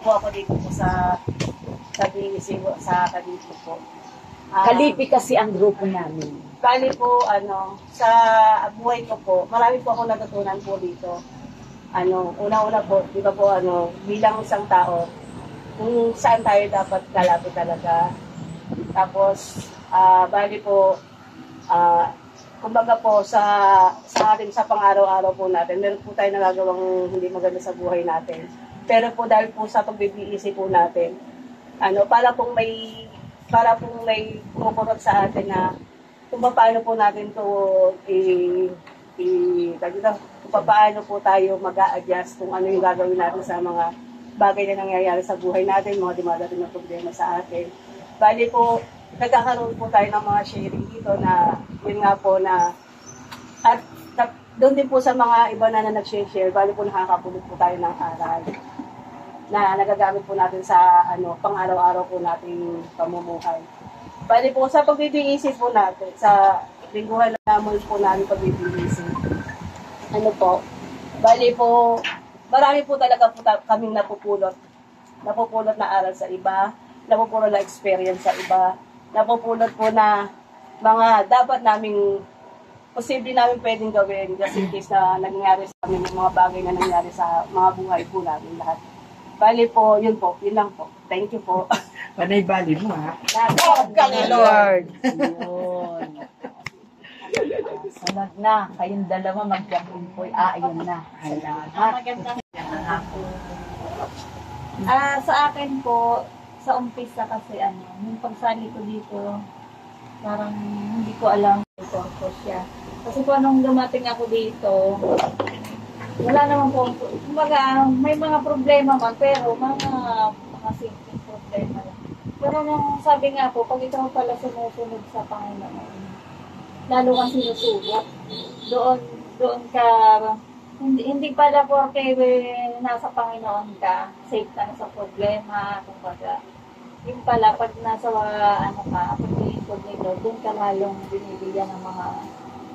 Po ako dito po sa BEC, sa Kalipi po. Kalipi kasi ang grupo namin. Bali po, sa buhay ko po, marami po ako natutunan po dito. Una-una po, di ba po, bilang isang tao, kung saan tayo dapat kalapit talaga. Tapos, bali po, kumbaga po, sa pang-araw-araw po natin, meron po tayo nagagawang hindi maganda sa buhay natin. Pero po dahil po sa pagbibiisi po natin, para pong may kumukurot sa atin na kung paano po natin to kung paano po tayo mag-a-adjust kung ano yung gagawin natin sa mga bagay na nangyayari sa buhay natin, mga dumadating na problema sa atin. Bali po, nagkakaroon po tayo ng mga sharing dito na yun nga po na at doon din po sa mga iba na nag-share, bali po nakakapulot po tayo ng aral na nagagamit po natin sa pang-araw-araw po nating pamumuhay. Bali po sa pagbibiisip po natin, sa lingguhan naman po namin pagbibiisip. Bali po, marami po talaga po kaming napupulot na aral sa iba, napupulot na experience sa iba, napupulot po na mga dapat naming posible namin pwedeng gawin just in case na nangyari sa amin yung mga bagay na nangyari sa mga buhay po namin lahat. Bali po, yun lang po. Thank you po. Panay bali mo, ha? Oh, kani Lord! Yun. Salag na. Kayong dalawa magkakumpoy. Ayun na. Salamat. Magandang sa akin po, sa umpisa kasi yung pagsali ko dito, parang hindi ko alam ito siya. Kasi po nung dumating ako dito, wala naman po, kumbaga, may mga problema man, pero mga simple problema lang. Pero nung sabi nga po, pag ikaw pala sumusunod sa Panginoon, lalo kang sinusubok, doon ka, hindi pala porque nasa Panginoon ka, safe ka na sa problema, kumbaga, yung pala, pag nasa, paglilingkod ni Lord, doon ka lalong binibigyan ng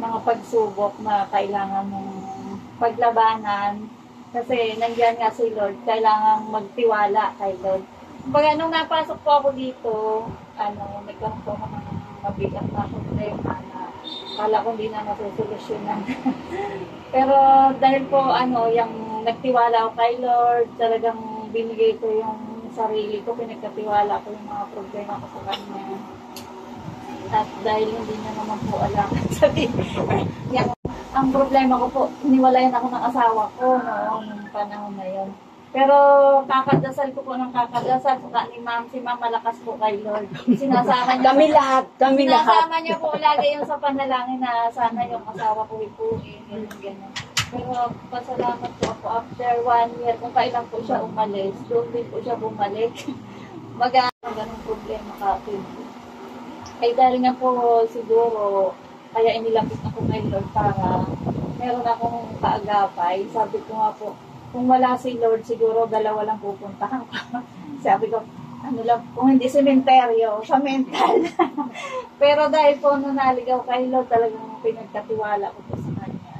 mga pagsubok na kailangan mong paglabanan, kasi nandiyan nga si Lord, kailangan magtiwala kay Lord. Kumbaga, nung napasok po ako dito, nagkaroon po ako ng mabigat na problema na kala ko hindi na masusolusyonan. Pero dahil po, yung nagtiwala ako kay Lord, talagang binigay ko yung sarili ko, pinagkatiwala ko yung mga problema ko sa Kanya. At dahil hindi niya naman po alam, ang problema ko po, iniwalayan ako ng asawa ko noong panahon na yun. Pero kakadasal ko po ng kakadasal, si Ma'am malakas po kay Lord. Sinasama niya. Kami lahat. Sinasama niya po lagi yung sa panalangin na sana yung asawa ko ipuin, ganyan. Pero pasalamat po ako after 1 year, kung kailan po siya umalis, doon din po siya bumalik. Ganong problema kapin. Ay dahil nga po siguro, kaya inilapit ako kay Lord para meron akong kaagapay. Sabi ko nga po, kung wala si Lord, siguro dalawa lang pupuntahan ko. Sabi ko, kung hindi sementeryo, sa mental. Pero dahil po nung naligaw kay Lord, talagang pinagkatiwala ko po sa Kanya.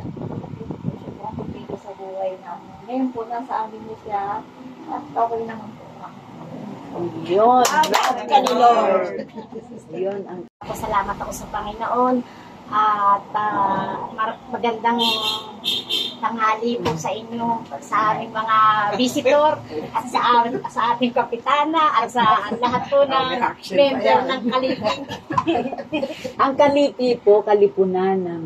Siya po ang pagpito sa buhay namin. Ngayon po, nasa amin niya siya, at okay naman po. Yun. Kani Lord. Yun. Salamat ako sa Panginoon. At magandang tanghali po sa inyo, sa aming mga visitor, at sa ating kapitana, at sa lahat po ng member ng Kalipi. Ang Kalipi po, kalipunan ng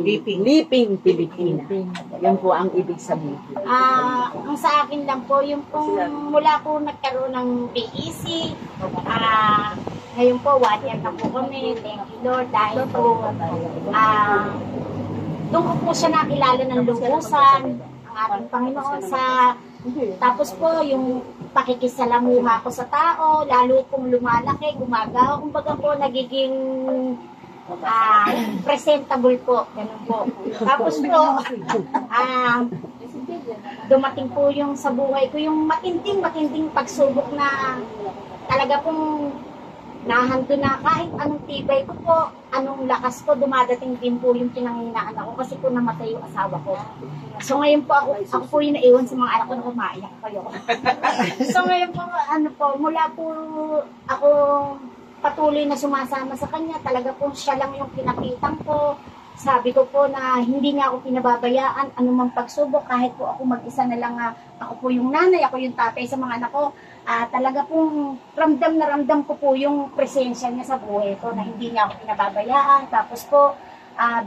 Liping Pilipinas. Yan po ang ibig sabihin. Ang sa akin lang po, yung pong mula po nagkaroon ng BEC, ngayon po, 1 year na po kami. Thank you, Lord, dahil po, doon ko po siya nakilala ng lubusan, ang ating Panginoon tapos po, yung pakikisalamuha ko sa tao, lalo pong lumalaki, gumagawa, kumbaga po, nagiging presentable po, ganun po. Tapos po, dumating po yung sa buhay ko, yung matinding pagsubok na talaga pong nahando na kahit anong tibay ko po, anong lakas ko, dumadating din po yung pinanghinaan ako kasi po namatay yung asawa ko. So ngayon po ako po yung naiwan sa mga anak ko na umaiyak kayo. So ngayon po, mula po ako patuloy na sumasama sa kanya, talaga po siya lang yung pinapitan ko. Sabi ko po na hindi niya ako pinababayaan, anumang pagsubok, kahit po ako mag-isa na lang, ako po yung nanay, ako yung tatay sa mga anak ko, talaga pong ramdam na ramdam ko po yung presensya niya sa buhay ko, na hindi niya ako pinababayaan. Tapos po,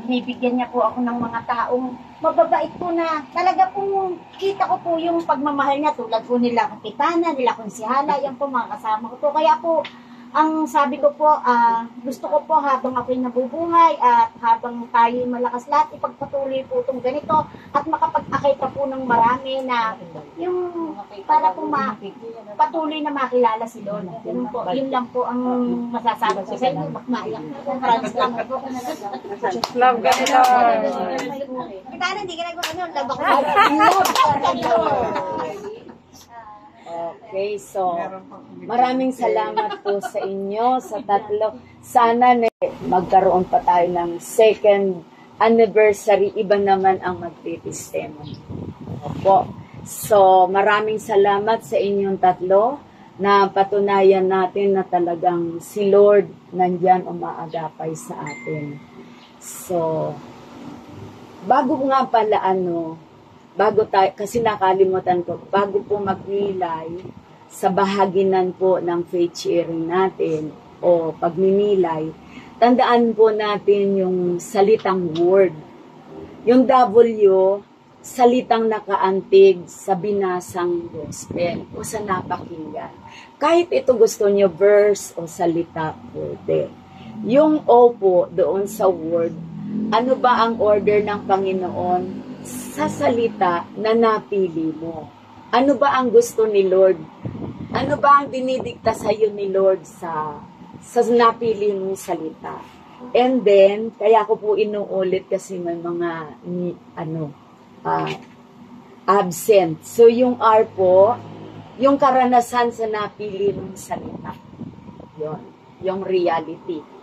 binibigyan niya po ako ng mga taong mababait po na talaga pong kita ko po yung pagmamahal niya, tulad po nila kapitana, nila konsihala, yan po mga kasama ko po. Kaya po, ang sabi ko po, gusto ko po habang ako'y nabubuhay at habang tayo malakas lahat, ipagpatuloy po itong ganito at makapag-akay pa po ng marami na yung para po patuloy na makilala si Lola. Yun po, yun lang po ang masasabi ko sa inyo. Maiyak po. Maraming salamat po. Love ka nila. Kitana, hindi ka nag-ano, love ako. Okay, so maraming salamat po sa inyo, sa tatlo. Sana magkaroon pa tayo ng second anniversary, iba naman ang magtitestimony. Opo. So maraming salamat sa inyong tatlo na patunayan natin na talagang si Lord nandyan umaagapay sa atin. So, bago nga pala bago tayo, kasi nakalimutan ko, bago po magnilay sa bahaginan po ng faith sharing natin o pagninilay, tandaan po natin yung salitang word. Yung W, salitang nakaantig sa binasang gospel o sa napakinggan. Kahit ito gusto nyo verse o salita, pwede. Yung O po doon sa word, ano ba ang order ng Panginoon sa salita na napili mo? Ano ba ang gusto ni Lord? Ano ba ang dinidikta sa iyo ni Lord sa napili mong salita? And then, kaya ko po inuulit kasi may mga absent. So, yung R po, yung karanasan sa napili mong salita. Yun, yung reality.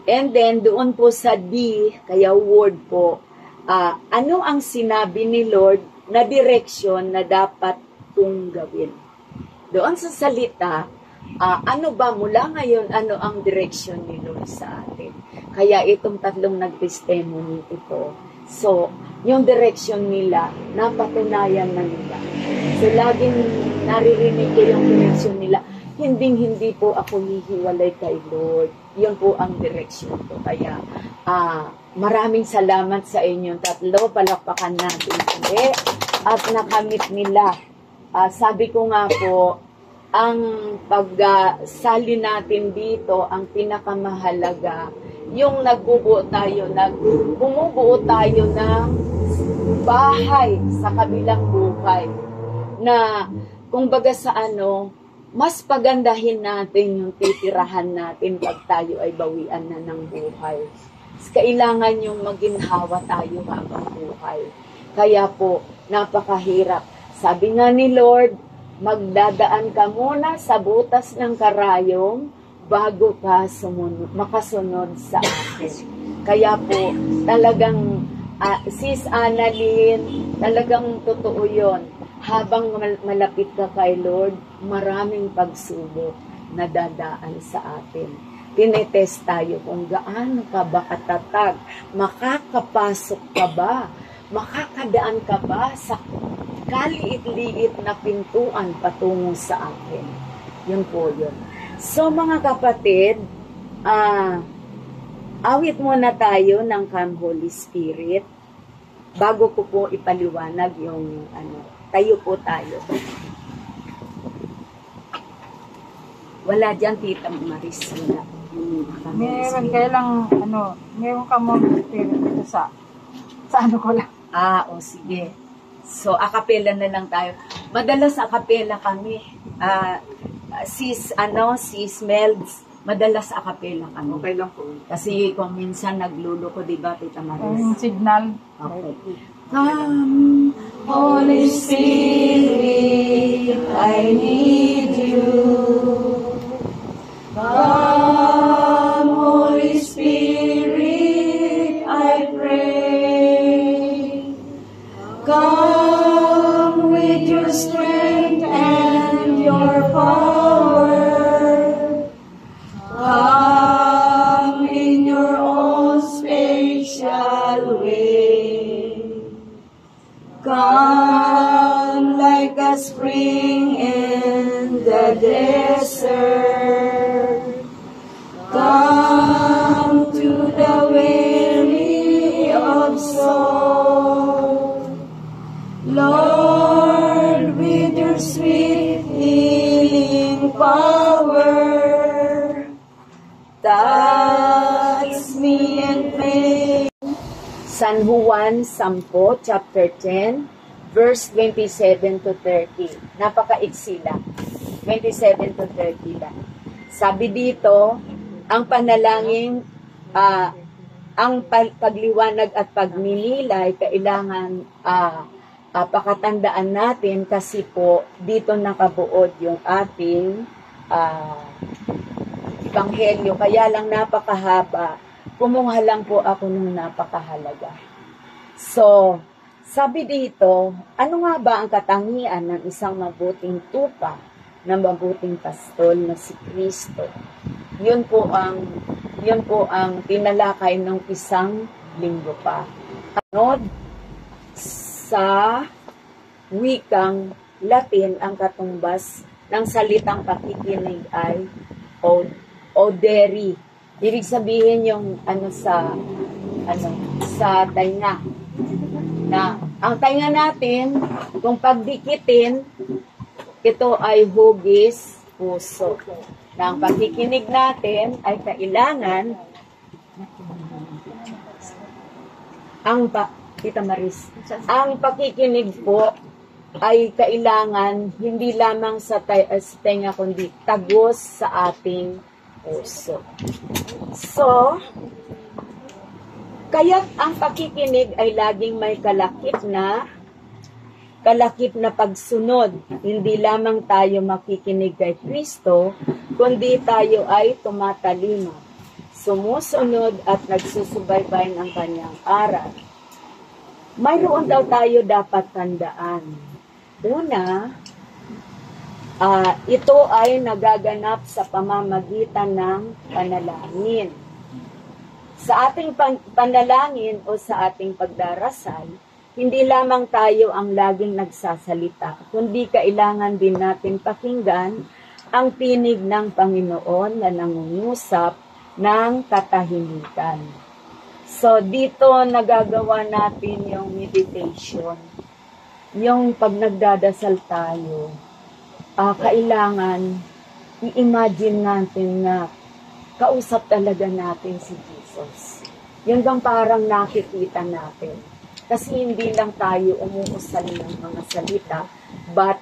And then, doon po sa D, kaya word po, ano ang sinabi ni Lord na direksyon na dapat kong gawin? Doon sa salita, ano ba mula ngayon, ano ang direksyon ni Lord sa atin? Kaya itong tatlong nag-testimony ito. So, yung direksyon nila, napatunayan na nila. So, laging naririnig ko yung direksyon nila. Hindi po ako hihiwalay kay Lord. Yun po ang direksyon ko. Kaya, maraming salamat sa inyong tatlo. Palakpakan natin ulit. At nakamit nila. Sabi ko nga po, ang pagsali natin dito, ang pinakamahalaga, yung bumubuo tayo ng bahay sa kabilang buhay. Na, kung baga sa mas pagandahin natin yung titirahan natin pag tayo ay bawian na ng buhay. Kailangan yung maginhawa tayo habang buhay. Kaya po, napakahirap. Sabi nga ni Lord, magdadaan ka muna sa butas ng karayom bago ka makasunod sa akin. Kaya po, talagang Sis Annalyn, talagang totoo yun. Habang malapit ka kay Lord, maraming pagsubok na dadaan sa atin. Tinetest tayo kung gaano ka ba katatag, makakapasok ka ba, makakadaan ka ba sa kaliit-liit na pintuan patungo sa akin. Yun po yun. So mga kapatid, awit muna tayo ng Come Holy Spirit bago ko po ipaliwanag yung tayo po tayo. Wala dyan, Tita Maris. Wala. Meron kailang, meron ka mo dito sa ko lang. Sige. So, akapela na lang tayo. Madalas akapela kami. Sis Melds, madalas akapela kami. Okay lang po. Kasi kung minsan nagluluko, diba, Tita Maris? Yung signal. Okay. Come, Holy Spirit, I need you. Come. Come with your strength and your power. Come in your own special way. Come like a spring in the desert. Come to the weary of soul. Lord, with your sweet healing power, touch me and make. San Juan 10, chapter 10, verse 27 to 30. Napaka-iksi lang. 27 to 30 lang. Sabi dito, ang panalangin, ang pagliwanag at pagninilay, kailangan pakatandaan natin kasi po dito nakabuod yung ating ebanghelyo. Kaya lang napakahaba. Kumuha lang po ako ng napakahalaga. So, sabi dito, ano nga ba ang katangian ng isang mabuting tupa, ng mabuting pastol na si Kristo? Yun po ang tinalakay ng isang linggo pa. Ano? Sa wikang Latin, ang katumbas ng salitang pakikinig ay oderi. Ibig sabihin yung sa tainga. Na ang tainga natin, kung pagdikitin, ito ay hugis puso. Na ang pakikinig natin ay kailangan Tita Maris, ang pakikinig po ay kailangan hindi lamang sa tenga kundi tagos sa ating puso. So, kaya ang pakikinig ay laging may kalakip na pagsunod. Hindi lamang tayo makikinig kay Kristo, kundi tayo ay tumatalima, sumusunod at nagsusubaybay ng kanyang aral. Mayroon daw tayo dapat tandaan. Una, ito ay nagaganap sa pamamagitan ng panalangin. Sa ating panalangin o sa ating pagdarasal, hindi lamang tayo ang laging nagsasalita, kundi kailangan din natin pakinggan ang tinig ng Panginoon na nangungusap ng katahimikan. So, dito nagagawa natin yung meditation. Yung pag nagdadasal tayo, kailangan i-imagine natin na kausap talaga natin si Jesus. Yung bang parang nakikita natin. Kasi hindi lang tayo umuusal ng mga salita, but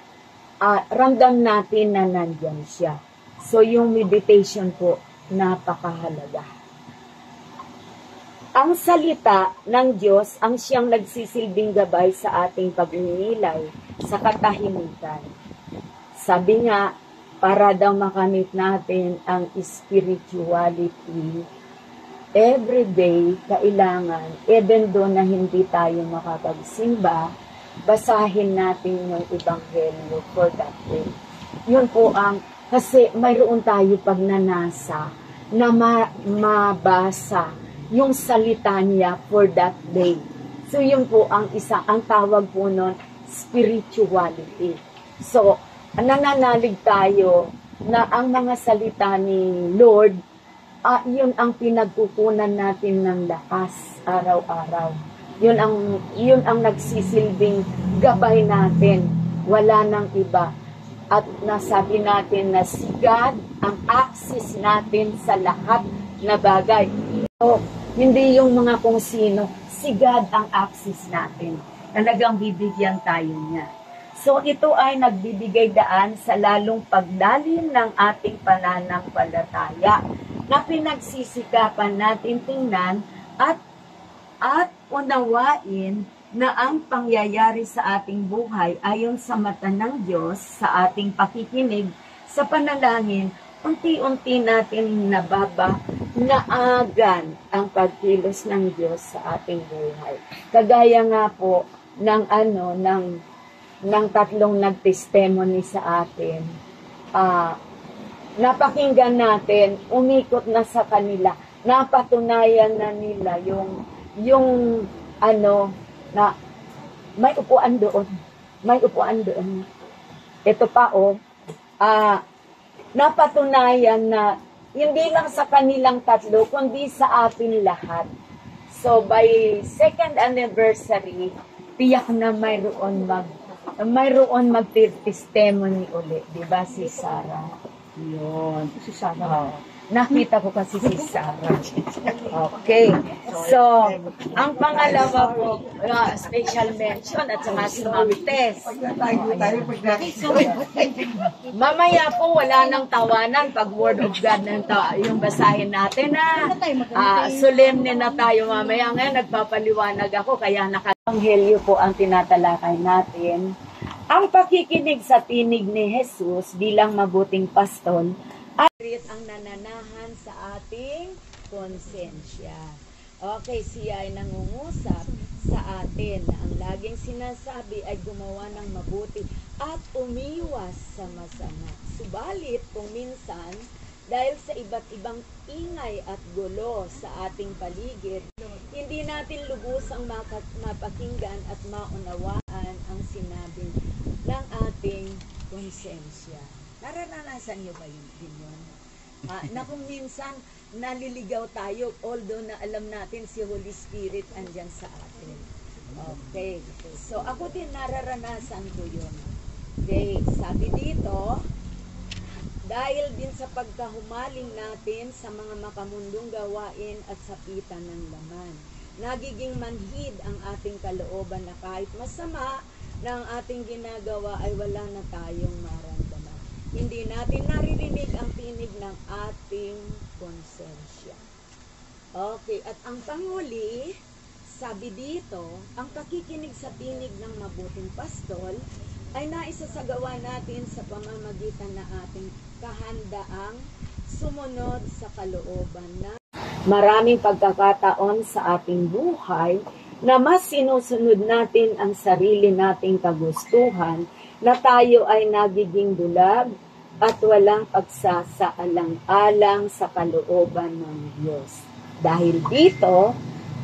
ramdam natin na nandyan siya. So, yung meditation po, napakahalaga. Ang salita ng Diyos ang siyang nagsisilbing gabay sa ating pagninilay sa katahimikan. Sabi nga, para daw makamit natin ang spirituality, every day, kailangan, even though na hindi tayo makapagsimba, basahin natin yung Ebanghelyo for that day. Yun po kasi mayroon tayo pagnanasa na mabasa yung salita niya for that day. So, yun po ang tawag po nun, spirituality. So, nananalig tayo na ang mga salita ni Lord, yun ang pinagkukunan natin ng lakas araw-araw. Yun ang nagsisilbing gabay natin. Wala nang iba. At nasabi natin na si God ang access natin sa lahat na bagay. So, hindi yung mga kung sino, si God ang access natin. Talagang bibigyan tayo niya. So, ito ay nagbibigay daan sa lalong paglalim ng ating pananampalataya na pinagsisikapan natin tingnan at unawain na ang pangyayari sa ating buhay ayon sa mata ng Diyos sa ating pakikinig sa panalangin, unti-unti natin naagan ang pagkilos ng Diyos sa ating buhay. Kagaya nga po ng tatlong nag-testimony sa atin. Napakinggan natin, umikot na sa kanila, napatunayan na nila yung na may upuan doon. May upuan doon. Ito pa napatunayan na hindi lang sa kanilang tatlo, kundi sa atin lahat. So, by second anniversary, tiyak na mayroon mag-testimony ulit. Diba si Sarah? Yun. Si Sarah. Nakita ko kasi si Sarah. Okay. So, ang pangalawa po, special mention at saka si Ma'am Tess. Mamaya po, wala nang tawanan pag Word of God yung basahin natin solemne na tayo mamaya. Ngayon, nagpapaliwanag ako, kaya Ebanghelyo po ang tinatalakay natin. Ang pakikinig sa tinig ni Jesus bilang mabuting pastol ay ang nananahan sa ating konsensya. Okay, siya ay nangungusap sa atin na ang laging sinasabi ay gumawa ng mabuti at umiwas sa masama. Subalit, kung minsan, dahil sa iba't ibang ingay at gulo sa ating paligid, hindi natin lubusang mapakinggan at maunawaan ang sinabi ng ating konsensya. Naranasan niyo ba din yun? Na kung minsan naliligaw tayo, although na alam natin si Holy Spirit andyan sa atin. Okay. So, ako din nararanasan ko yun. Okay. Sabi dito, dahil din sa pagkahumaling natin sa mga makamundong gawain at sapitan ng laman, nagiging manhid ang ating kalooban na kahit masama na ang ating ginagawa ay wala na tayong maramdaman. Hindi natin naririnig ang tinig ng ating konsensya. Okay, at ang panghuli, sabi dito, ang pakikinig sa tinig ng mabuting pastol ay naisasagawa natin sa pamamagitan na ating kahandaang sumunod sa kalooban na maraming pagkakataon sa ating buhay na mas sinusunod natin ang sarili nating kagustuhan, na tayo ay nagiging bulag at walang pagsasaalang-alang sa kalooban ng Diyos. Dahil dito,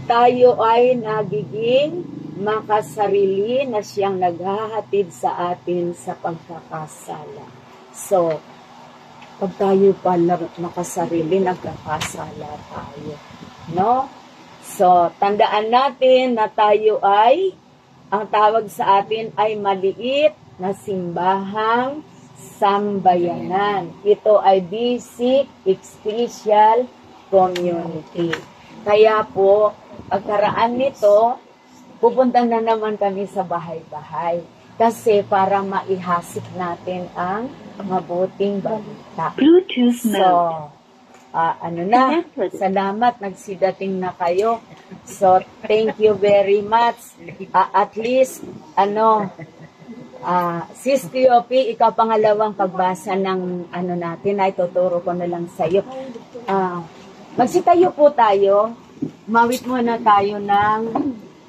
tayo ay nagiging makasarili na siyang naghahatid sa atin sa pagkakasala. So, pag tayo pala makasarili, nagkakasala tayo. No? So, tandaan natin na tayo ay, ang tawag sa atin ay maliit na simbahang sambayanan. Ito ay basic ecclesial community. Kaya po, pagkaraan nito, pupunta na naman kami sa bahay-bahay. Kasi para maihasik natin ang mabuting balita. Bluetooth mode. So, salamat, nagsidating na kayo. So, thank you very much. At least, Sis Tiopi, ikaw pangalawang pagbasa ng natin, ay tuturo ko na lang sa iyo. Magsitayo po tayo. Mawit muna tayo ng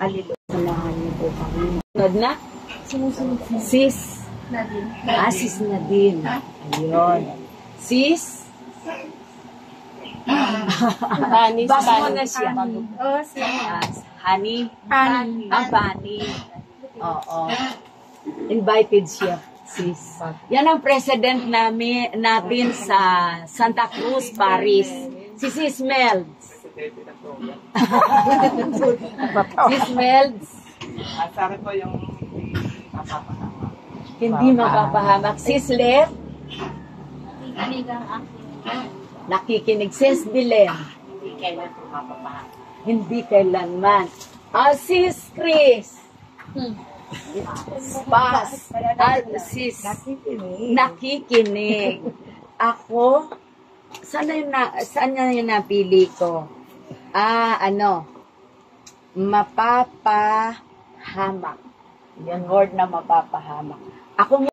alilunahan niyo po kami. Sunod na? Sis Nadine. Sis Nadine. Ayun. Sis? Bas mo na siya. Honey? Bani. Oo. Invited siya, sis. Yan ang president natin sa Santa Cruz, Paris. Si Sis Melds. Sis Melds. Sabi po yung Hindi mapapahamak. Sis Let. Nakikinig. Sis Bilen. hindi kailan po mapapahamak. Hindi kailanman. Sis Chris. Pas. Sis. Nakikinig. Ako, saan na yung napili ko? Mapapahamak. Yung word na mapapahamak. Ako